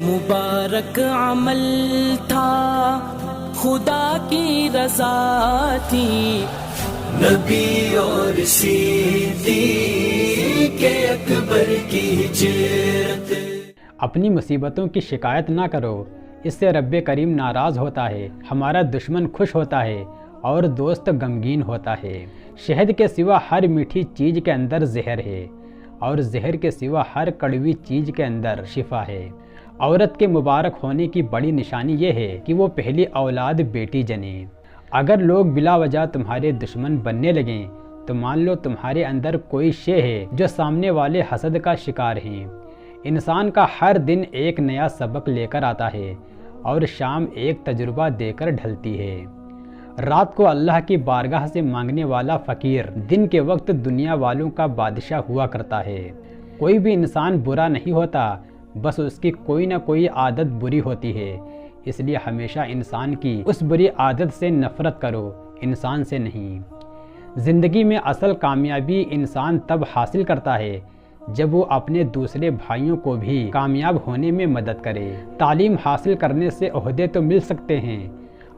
مبارک عمل تھا، خدا کی رضا تھی، نبی اور صدیق اکبر کی ہجرت۔ اپنی مصیبتوں کی شکایت نہ کرو، اس سے رب کریم ناراض ہوتا ہے، ہمارا دشمن خوش ہوتا ہے اور دوست غمگین ہوتا ہے۔ شہد کے سوا ہر میٹھی چیز کے اندر زہر ہے، اور زہر کے سوا ہر کڑوی چیز کے اندر شفا ہے۔ عورت کے مبارک ہونے کی بڑی نشانی یہ ہے کہ وہ پہلی اولاد بیٹی جنے۔ اگر لوگ بلا وجہ تمہارے دشمن بننے لگیں تو مان لو تمہارے اندر کوئی شے ہے جو سامنے والے حسد کا شکار ہیں۔ انسان کا ہر دن ایک نیا سبق لے کر آتا ہے اور شام ایک تجربہ دے کر ڈھلتی ہے۔ رات کو اللہ کی بارگاہ سے مانگنے والا فقیر دن کے وقت دنیا والوں کا بادشاہ ہوا کرتا ہے۔ کوئی بھی انسان برا نہیں ہوتا، بس اس کی کوئی نہ کوئی عادت بری ہوتی ہے، اس لیے ہمیشہ انسان کی اس بری عادت سے نفرت کرو، انسان سے نہیں۔ زندگی میں اصل کامیابی انسان تب حاصل کرتا ہے جب وہ اپنے دوسرے بھائیوں کو بھی کامیاب ہونے میں مدد کرے۔ تعلیم حاصل کرنے سے عہدے تو مل سکتے ہیں،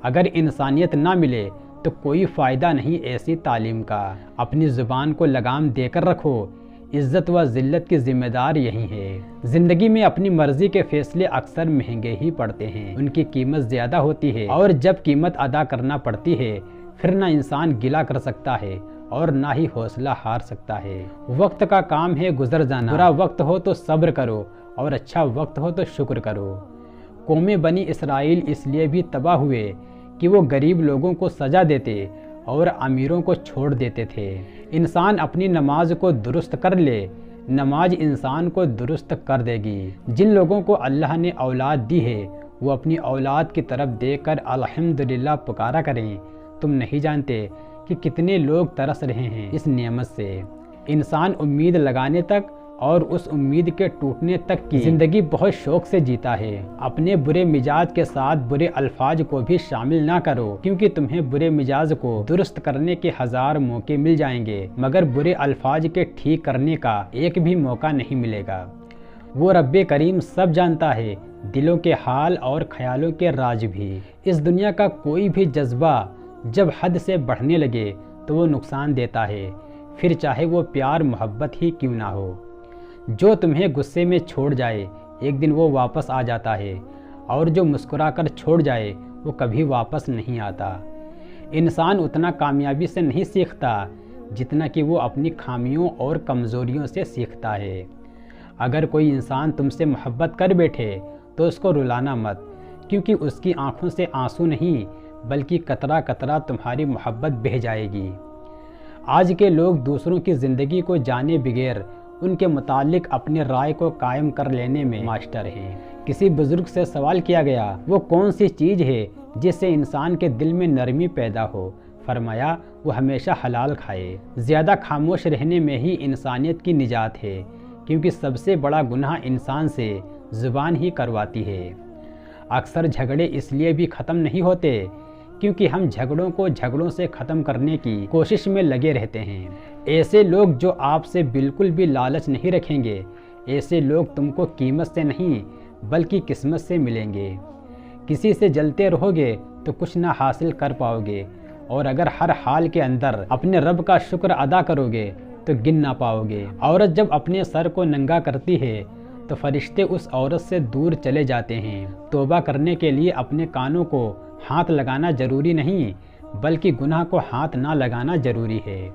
اگر انسانیت نہ ملے تو کوئی فائدہ نہیں ایسی تعلیم کا۔ اپنی زبان کو لگام دے کر رکھو، عزت و ذلت کی ذمہ دار یہی ہے۔ زندگی میں اپنی مرضی کے فیصلے اکثر مہنگے ہی پڑتے ہیں، ان کی قیمت زیادہ ہوتی ہے، اور جب قیمت ادا کرنا پڑتی ہے پھر نہ انسان گلہ کر سکتا ہے اور نہ ہی حوصلہ ہار سکتا ہے۔ وقت کا کام ہے گزر جانا، برا وقت ہو تو صبر کرو اور اچھا وقت ہو تو شکر کرو۔ قوم بنی اسرائیل اس لیے بھی تباہ ہوئے کہ وہ غریب لوگوں کو سزا دیتے اور امیروں کو چھوڑ دیتے تھے۔ انسان اپنی نماز کو درست کر لے، نماز انسان کو درست کر دے گی۔ جن لوگوں کو اللہ نے اولاد دی ہے وہ اپنی اولاد کی طرف دیکھ کر الحمدللہ پکارا کریں۔ تم نہیں جانتے کہ کتنے لوگ ترس رہے ہیں اس نعمت سے۔ انسان امید لگانے تک اور اس امید کے ٹوٹنے تک کی زندگی بہت شوق سے جیتا ہے۔ اپنے برے مزاج کے ساتھ برے الفاظ کو بھی شامل نہ کرو، کیونکہ تمہیں برے مزاج کو درست کرنے کے 1000 موقع مل جائیں گے مگر برے الفاظ کے ٹھیک کرنے کا ایک بھی موقع نہیں ملے گا۔ وہ رب کریم سب جانتا ہے، دلوں کے حال اور خیالوں کے راز بھی۔ اس دنیا کا کوئی بھی جذبہ جب حد سے بڑھنے لگے تو وہ نقصان دیتا ہے، پھر چاہے وہ پیار محبت ہی کیوں نہ ہو۔ جو تمہیں غصے میں چھوڑ جائے ایک دن وہ واپس آ جاتا ہے، اور جو مسکرا کر چھوڑ جائے وہ کبھی واپس نہیں آتا۔ انسان اتنا کامیابی سے نہیں سیکھتا جتنا کہ وہ اپنی خامیوں اور کمزوریوں سے سیکھتا ہے۔ اگر کوئی انسان تم سے محبت کر بیٹھے تو اس کو رلانا مت، کیونکہ اس کی آنکھوں سے آنسو نہیں بلکہ قطرہ قطرہ تمہاری محبت بہہ جائے گی۔ آج کے لوگ دوسروں کی زندگی کو جانے بغیر ان کے متعلق اپنی رائے کو قائم کر لینے میں ماسٹر ہیں۔ کسی بزرگ سے سوال کیا گیا وہ کون سی چیز ہے جس سے انسان کے دل میں نرمی پیدا ہو؟ فرمایا وہ ہمیشہ حلال کھائے۔ زیادہ خاموش رہنے میں ہی انسانیت کی نجات ہے، کیونکہ سب سے بڑا گناہ انسان سے زبان ہی کرواتی ہے۔ اکثر جھگڑے اس لیے بھی ختم نہیں ہوتے کیونکہ ہم جھگڑوں کو جھگڑوں سے ختم کرنے کی کوشش میں لگے رہتے ہیں۔ ایسے لوگ جو آپ سے بالکل بھی لالچ نہیں رکھیں گے، ایسے لوگ تم کو قیمت سے نہیں بلکہ قسمت سے ملیں گے۔ کسی سے جلتے رہو گے تو کچھ نہ حاصل کر پاؤ گے، اور اگر ہر حال کے اندر اپنے رب کا شکر ادا کرو گے تو گن نہ پاؤ گے۔ عورت جب اپنے سر کو ننگا کرتی ہے تو فرشتے اس عورت سے دور چلے جاتے ہیں۔ توبہ کرنے کے لیے اپنے کانوں کو ہاتھ لگانا ضروری نہیں بلکہ گناہ کو ہاتھ نہ لگانا ضروری ہے۔